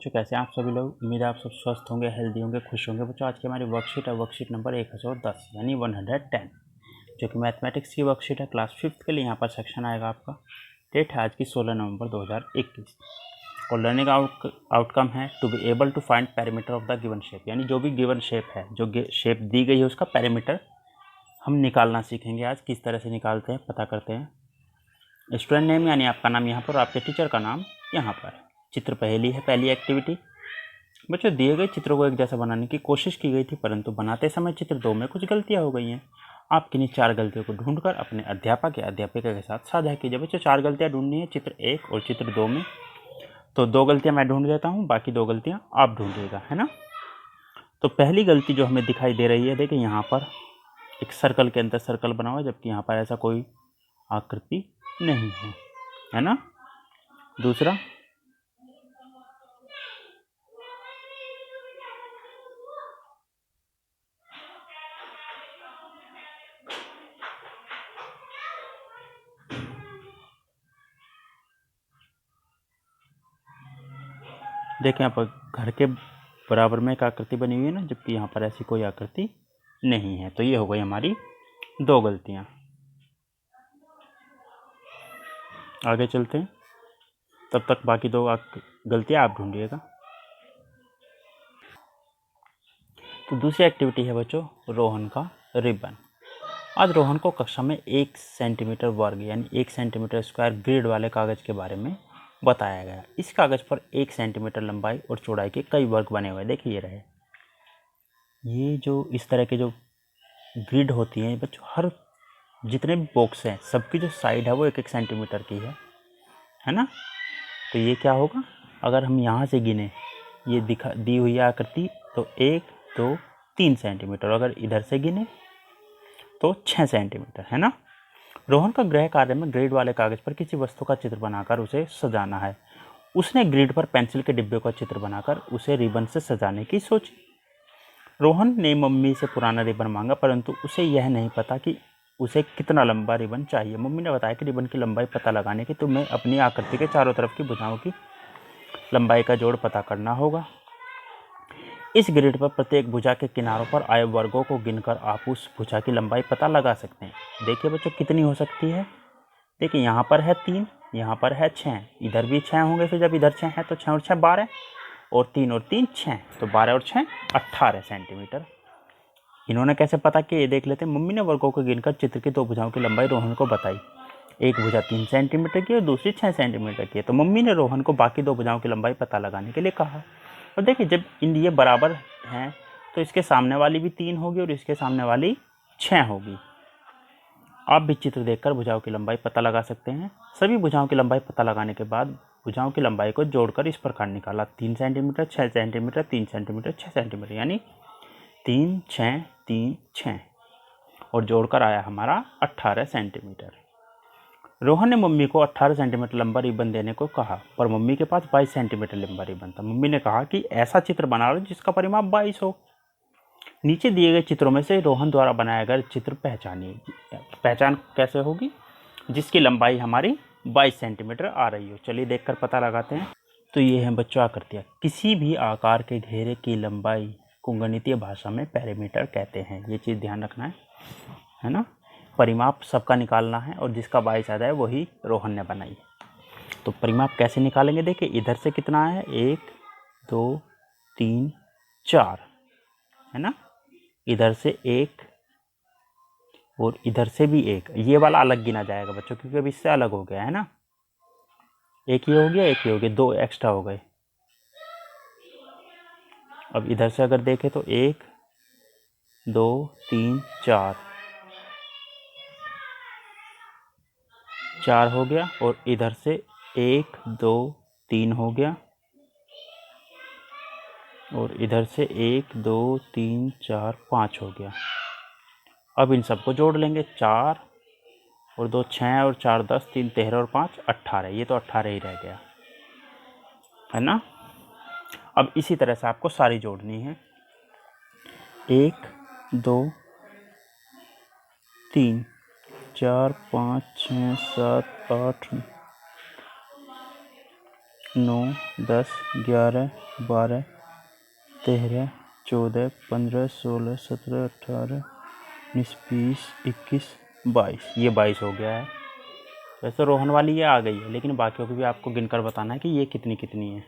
बच्चों, कैसे हैं आप सभी लोग। उम्मीद है आप सब स्वस्थ होंगे, हेल्दी होंगे, खुश होंगे। बच्चों आज की हमारी वर्कशीट है वर्कशीट नंबर 1010 यानी 110, जो कि मैथमेटिक्स की वर्कशीट है क्लास 5th के लिए। यहाँ पर सेक्शन आएगा आपका। डेट है आज की 16 नवंबर 2021 और लर्निंग आउटकम है to be able to find parameter of the given shape, यानी जो भी गिवन शेप है, जो शेप दी गई है उसका पैरामीटर हम निकालना सीखेंगे। आज किस तरह से निकालते हैं पता करते हैं। स्टूडेंट नेम यानी आपका नाम यहाँ पर और आपके टीचर का नाम यहाँ पर। चित्र पहेली है पहली एक्टिविटी। बच्चों दिए गए चित्रों को एक जैसा बनाने की कोशिश की गई थी, परंतु बनाते समय चित्र 2 में कुछ गलतियां हो गई हैं। आप किन्हीं 4 गलतियों को ढूंढकर अपने अध्यापक या अध्यापिका के साथ साझा कीजिए। बच्चों 4 गलतियां ढूंढनी है चित्र 1 और चित्र 2 में। तो 2 गलतियां मैं ढूंढ देता हूँ, बाकी 2 गलतियां आप ढूंढिएगा, है ना। तो पहली गलती जो हमें दिखाई दे रही है, देखिए यहाँ पर एक सर्कल के अंदर सर्कल बना हुआ है, जबकि यहाँ पर ऐसा कोई आकृति नहीं है ना। दूसरा, देखिए यहाँ पर घर के बराबर में एक आकृति बनी हुई है ना, जबकि यहाँ पर ऐसी कोई आकृति नहीं है। तो ये हो गई हमारी 2 गलतियाँ। आगे चलते हैं, तब तक बाकी 2 गलतियाँ आप ढूंढिएगा। तो दूसरी एक्टिविटी है बच्चों रोहन का रिबन। आज रोहन को कक्षा में 1 सेंटीमीटर वर्ग यानी 1 सेंटीमीटर स्क्वायर ग्रिड वाले कागज़ के बारे में बताया गया। इस कागज़ पर 1 सेंटीमीटर लंबाई और चौड़ाई के कई वर्ग बने हुए। देखिए रहे, ये जो इस तरह के जो ग्रिड होती हैं बच्चों, हर जितने भी बॉक्स हैं सबकी जो साइड है वो 1-1 सेंटीमीटर की है ना। तो ये क्या होगा, अगर हम यहाँ से गिने, ये दी हुई आकृति, तो 1 2 3 सेंटीमीटर। अगर इधर से गिने तो 6 सेंटीमीटर, है ना। रोहन का गृह कार्य में ग्रिड वाले कागज पर किसी वस्तु का चित्र बनाकर उसे सजाना है। उसने ग्रिड पर पेंसिल के डिब्बे का चित्र बनाकर उसे रिबन से सजाने की सोची। रोहन ने मम्मी से पुराना रिबन मांगा, परंतु उसे यह नहीं पता कि उसे कितना लंबा रिबन चाहिए। मम्मी ने बताया कि रिबन की लंबाई पता लगाने की तुम्हें अपनी आकृति के चारों तरफ की भुजाओं की लंबाई का जोड़ पता करना होगा। इस ग्रिड पर प्रत्येक भुजा के किनारों पर आए वर्गों को गिनकर आप उस भुजा की लंबाई पता लगा सकते हैं। देखिए बच्चों कितनी हो सकती है। देखिए यहाँ पर है 3, यहाँ पर है 6, इधर भी 6 होंगे। फिर जब इधर 6 है तो 6 और 6 12 और 3 और 3 6, तो 12 और 6 18 सेंटीमीटर। इन्होंने कैसे पता कि ये देख लेते हैं। मम्मी ने वर्गों को गिनकर चित्र की 2 भुजाओं की लंबाई रोहन को बताई। एक भुजा 3 सेंटीमीटर की और दूसरी 6 सेंटीमीटर की है। तो मम्मी ने रोहन को बाकी 2 भुजाओं की लंबाई पता लगाने के लिए कहा। और देखिए जब ये बराबर हैं तो इसके सामने वाली भी 3 होगी और इसके सामने वाली 6 होगी। आप भी चित्र देखकर भुजाओं की लंबाई पता लगा सकते हैं। सभी भुजाओं की लंबाई पता लगाने के बाद भुजाओं की लंबाई को जोड़कर इस प्रकार निकाला। 3 सेंटीमीटर 6 सेंटीमीटर 3 सेंटीमीटर 6 सेंटीमीटर, यानी 3 6 3 6 और जोड़कर आया हमारा 18 सेंटीमीटर। रोहन ने मम्मी को 18 सेंटीमीटर लंबा रिबन देने को कहा, पर मम्मी के पास 22 सेंटीमीटर लंबा रिबन था। मम्मी ने कहा कि ऐसा चित्र बना लो जिसका परिमाप 22 हो। नीचे दिए गए चित्रों में से रोहन द्वारा बनाया गया चित्र पहचानिए। पहचान कैसे होगी, जिसकी लंबाई हमारी 22 सेंटीमीटर आ रही हो। चलिए देखकर पता लगाते हैं। तो ये है बच्चों आकृतियाँ। किसी भी आकार के घेरे की लंबाई को गणितीय भाषा में पैरामीटर कहते हैं। ये चीज़ ध्यान रखना है ना। परिमाप सबका निकालना है और जिसका 22 आता है वही रोहन ने बनाई। तो परिमाप कैसे निकालेंगे, देखिए इधर से कितना है, 1 2 3 4, है ना। इधर से 1 और इधर से भी 1। ये वाला अलग गिना जाएगा बच्चों, क्योंकि अब इससे अलग हो गया है ना। एक ये हो गया, एक ये हो गया, 2 एक्स्ट्रा हो गए। अब इधर से अगर देखें तो 1 2 3 4 4 हो गया और इधर से 1 2 3 हो गया और इधर से 1 2 3 4 5 हो गया। अब इन सबको जोड़ लेंगे। 4 और 2 6 और 4 10, 3 13 और 5 18। ये तो 18 ही रह गया, है ना। अब इसी तरह से आपको सारी जोड़नी है। 1 2 3 4 5 6 7 8 9, 10, 11, 12, 13, 14, 15, 16, 17, 18, 19, 20, 21, 22। ये 22 हो गया है। वैसे रोहन वाली ये आ गई है, लेकिन बाकियों को भी आपको गिनकर बताना है कि ये कितनी कितनी है।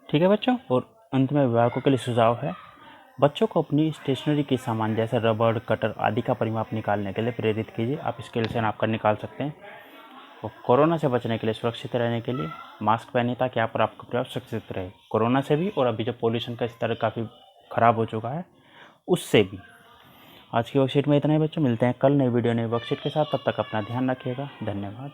ठीक है बच्चों। और अंत में अभिभावकों के लिए सुझाव है, बच्चों को अपनी स्टेशनरी के सामान जैसे रबड़, कटर आदि का परिमाप निकालने के लिए प्रेरित कीजिए। आप स्केल से नाप कर निकाल सकते हैं। और कोरोना से बचने के लिए, सुरक्षित रहने के लिए मास्क पहने ताकि आप और आपका परिवार सुरक्षित रहे कोरोना से भी, और अभी जो पोल्यूशन का स्तर काफ़ी ख़राब हो चुका है उससे भी। आज की वर्कशीट में इतना ही बच्चों, मिलते हैं कल नई वीडियो नई वर्कशीट के साथ। तब तक अपना ध्यान रखिएगा। धन्यवाद।